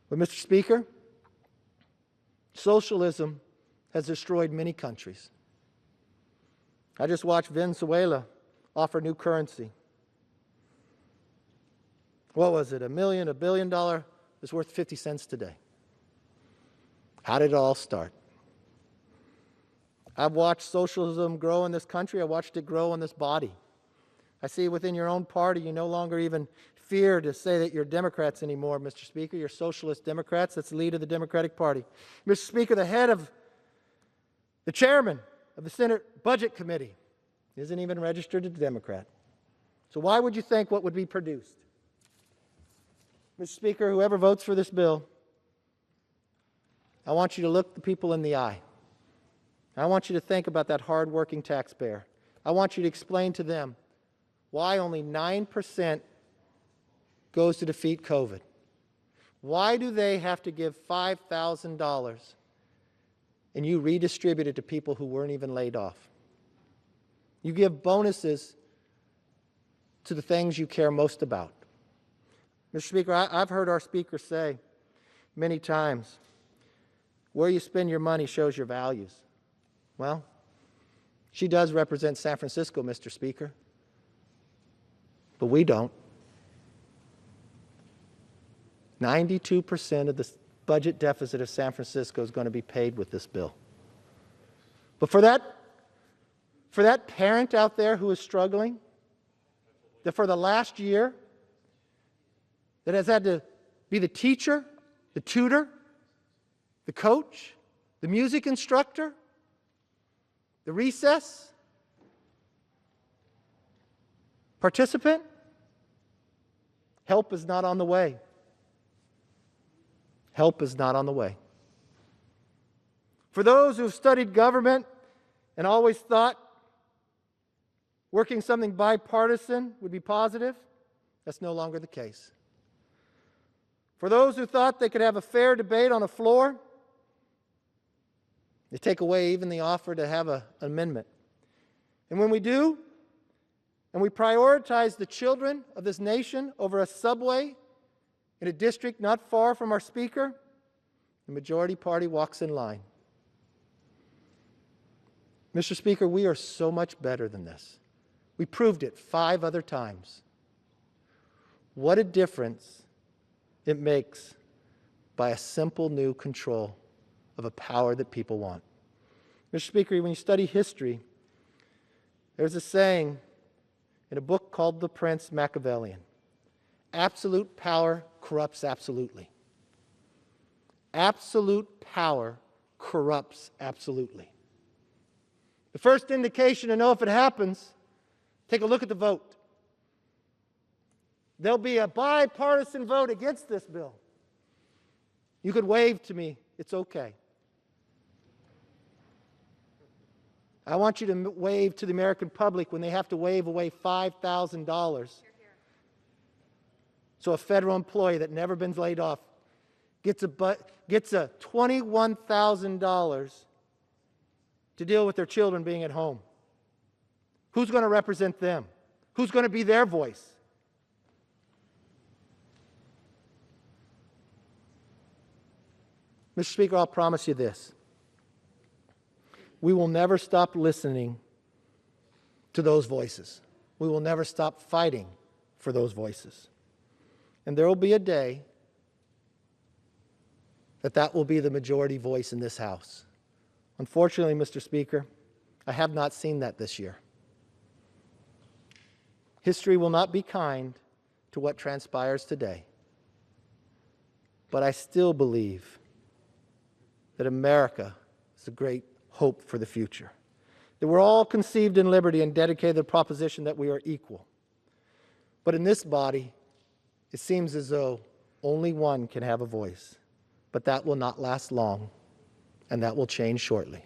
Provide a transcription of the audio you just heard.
But, Mr. Speaker, socialism has destroyed many countries. I just watched Venezuela offer new currency. What was it? $1 billion is worth 50 cents today. How did it all start? I've watched socialism grow in this country. I watched it grow in this body. I see within your own party, you no longer even fear to say that you're Democrats anymore, Mr. Speaker. You're socialist Democrats. That's the lead of the Democratic Party. Mr. Speaker, the chairman of the Senate Budget Committee isn't even registered as a Democrat. So why would you think what would be produced? Mr. Speaker, whoever votes for this bill, I want you to look the people in the eye. I want you to think about that hard-working taxpayer. I want you to explain to them why only 9% goes to defeat COVID. Why do they have to give $5,000 and you redistribute it to people who weren't even laid off? You give bonuses to the things you care most about. Mr. Speaker, I've heard our speaker say many times, where you spend your money shows your values. Well, she does represent San Francisco, Mr. Speaker, but we don't. 92% of the budget deficit of San Francisco is going to be paid with this bill. But for that parent out there who is struggling, that for the last year, that has had to be the teacher, the tutor, the coach, the music instructor, the recess participant, help is not on the way. Help is not on the way. For those who have studied government and always thought working something bipartisan would be positive, that's no longer the case. For those who thought they could have a fair debate on a floor, they take away even the offer to have an amendment. And when we do, and we prioritize the children of this nation over a subway in a district not far from our speaker, the majority party walks in line. Mr. Speaker, we are so much better than this. We proved it 5 other times. What a difference it makes by a simple new control of a power that people want. Mr. Speaker, when you study history, there's a saying in a book called The Prince, Machiavellian. Absolute power corrupts absolutely. Absolute power corrupts absolutely. The first indication to know if it happens, take a look at the vote. There'll be a bipartisan vote against this bill. You could wave to me, it's okay. I want you to wave to the American public when they have to wave away $5,000. So a federal employee that never been laid off gets a $21,000 to deal with their children being at home. Who's going to represent them? Who's going to be their voice? Mr. Speaker, I'll promise you this. We will never stop listening to those voices. We will never stop fighting for those voices. And there will be a day that will be the majority voice in this House. Unfortunately, Mr. Speaker, I have not seen that this year. History will not be kind to what transpires today. But I still believe that America is a great hope for the future. That we're all conceived in liberty and dedicated to the proposition that we are equal. But in this body, it seems as though only one can have a voice. But that will not last long, and that will change shortly.